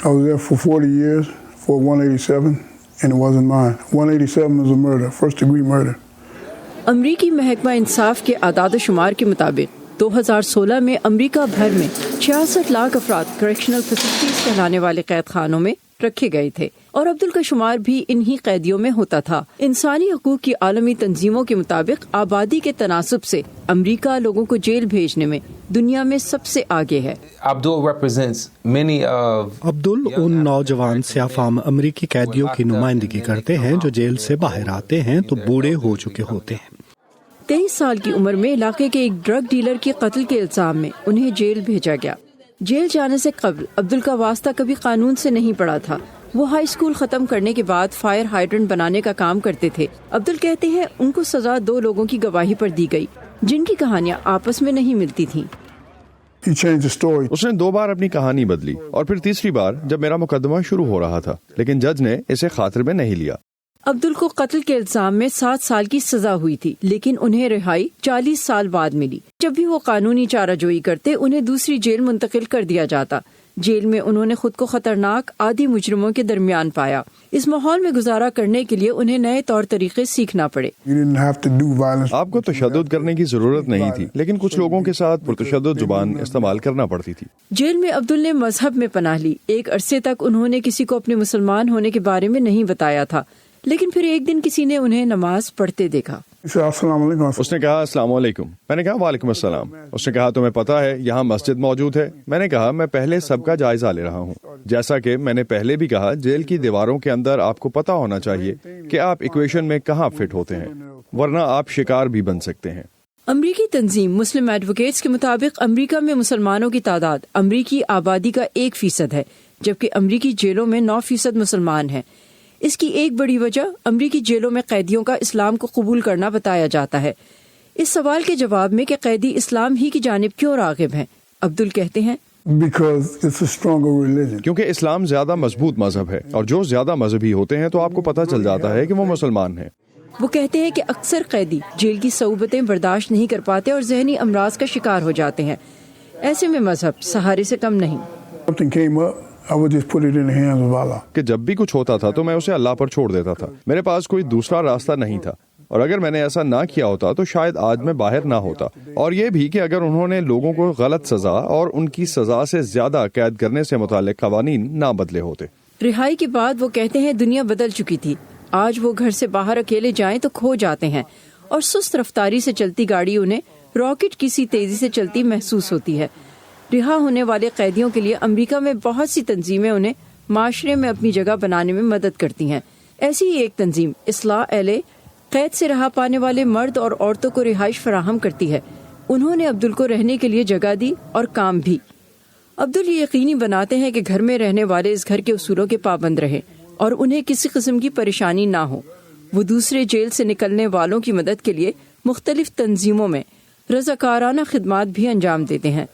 I was there for 40 years for 187 and it wasn't mine. 187 was a murder, first degree murder. امریکی محکمہ انصاف کے اعداد و شمار کے مطابق 2016 میں امریکہ بھر میں 66 لاکھ افراد کریکشنل فیسلٹیز کہلانے والے قید خانوں میں رکھے گئے تھے اور عبدل کا شمار بھی انہی قیدیوں میں ہوتا تھا۔ انسانی حقوق کی عالمی تنظیموں کے مطابق آبادی کے تناسب سے امریکہ لوگوں کو جیل بھیجنے میں دنیا میں سب سے آگے ہے۔ عبدل ان نوجوان سیاہ فام امریکی قیدیوں کی نمائندگی کرتے ہیں جو جیل سے باہر آتے ہیں تو بوڑھے ہو چکے ہوتے ہیں۔ 23 سال کی عمر میں علاقے کے ایک ڈرگ ڈیلر کے قتل کے الزام میں انہیں جیل بھیجا گیا۔ جیل جانے سے قبل عبدل کا واسطہ کبھی قانون سے نہیں پڑا تھا۔ وہ ہائی اسکول ختم کرنے کے بعد فائر ہائیڈرنٹ بنانے کا کام کرتے تھے۔ عبدل کہتے ہیں ان کو سزا 2 لوگوں کی گواہی پر دی گئی جن کی کہانیاں آپس میں نہیں ملتی تھیں۔ اس نے 2 بار اپنی کہانی بدلی اور پھر تیسری بار جب میرا مقدمہ شروع ہو رہا تھا، لیکن جج نے اسے خاطر میں نہیں لیا۔ عبدل کو قتل کے الزام میں 7 سال کی سزا ہوئی تھی، لیکن انہیں رہائی 40 سال بعد ملی۔ جب بھی وہ قانونی چارہ جوئی کرتے انہیں دوسری جیل منتقل کر دیا جاتا۔ جیل میں انہوں نے خود کو خطرناک عادی مجرموں کے درمیان پایا۔ اس ماحول میں گزارا کرنے کے لیے انہیں نئے طور طریقے سیکھنا پڑے۔ آپ کو تشدد کرنے کی ضرورت نہیں تھی، لیکن کچھ لوگوں کے ساتھ پرتشدد زبان استعمال کرنا پڑتی تھی۔ جیل میں عبدل نے مذہب میں پناہ لی۔ ایک عرصے تک انہوں نے کسی کو اپنے مسلمان ہونے کے بارے میں نہیں بتایا تھا، لیکن پھر ایک دن کسی نے انہیں نماز پڑھتے دیکھا۔ السلام علیکم۔ اس نے کہا السلام علیکم۔ میں نے کہا وعلیکم السلام۔ اس نے کہا تمہیں پتا ہے یہاں مسجد موجود ہے؟ میں نے کہا میں پہلے سب کا جائزہ لے رہا ہوں۔ جیسا کہ میں نے پہلے بھی کہا، جیل کی دیواروں کے اندر آپ کو پتا ہونا چاہیے کہ آپ ایکویشن میں کہاں فٹ ہوتے ہیں، ورنہ آپ شکار بھی بن سکتے ہیں۔ امریکی تنظیم مسلم ایڈوکیٹس کے مطابق امریکہ میں مسلمانوں کی تعداد امریکی آبادی کا 1% ہے، جبکہ امریکی جیلوں میں 9% مسلمان ہیں۔ اس کی ایک بڑی وجہ امریکی جیلوں میں قیدیوں کا اسلام کو قبول کرنا بتایا جاتا ہے۔ اس سوال کے جواب میں کہ قیدی اسلام ہی کی جانب کیوں راغب ہیں، عبدل کہتے ہیں کیونکہ اسلام زیادہ مضبوط مذہب ہے، اور جو زیادہ مذہبی ہوتے ہیں تو آپ کو پتہ چل جاتا ہے کہ وہ مسلمان ہیں۔ وہ کہتے ہیں کہ اکثر قیدی جیل کی صعوبتیں برداشت نہیں کر پاتے اور ذہنی امراض کا شکار ہو جاتے ہیں۔ ایسے میں مذہب سہارے سے کم نہیں۔ کہ جب بھی کچھ ہوتا تھا تو میں اسے اللہ پر چھوڑ دیتا تھا۔ میرے پاس کوئی دوسرا راستہ نہیں تھا، اور اگر میں نے ایسا نہ کیا ہوتا تو شاید آج میں باہر نہ ہوتا۔ اور یہ بھی کہ اگر انہوں نے لوگوں کو غلط سزا اور ان کی سزا سے زیادہ قید کرنے سے متعلق قوانین نہ بدلے ہوتے۔ رہائی کے بعد وہ کہتے ہیں دنیا بدل چکی تھی۔ آج وہ گھر سے باہر اکیلے جائیں تو کھو جاتے ہیں، اور سست رفتاری سے چلتی گاڑی انہیں راکٹ کی سی تیزی سے چلتی محسوس ہوتی ہے۔ رہا ہونے والے قیدیوں کے لیے امریکہ میں بہت سی تنظیمیں انہیں معاشرے میں اپنی جگہ بنانے میں مدد کرتی ہیں۔ ایسی ہی ایک تنظیم اصلاح LA قید سے رہا پانے والے مرد اور عورتوں کو رہائش فراہم کرتی ہے۔ انہوں نے عبدل کو رہنے کے لیے جگہ دی اور کام بھی۔ عبدل یہ یقینی بناتے ہیں کہ گھر میں رہنے والے اس گھر کے اصولوں کے پابند رہیں اور انہیں کسی قسم کی پریشانی نہ ہو۔ وہ دوسرے جیل سے نکلنے والوں کی مدد کے لیے مختلف تنظیموں میں رضاکارانہ خدمات بھی انجام دیتے ہیں۔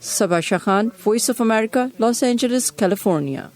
Saba Shah Khan, Voice of America, Los Angeles, California.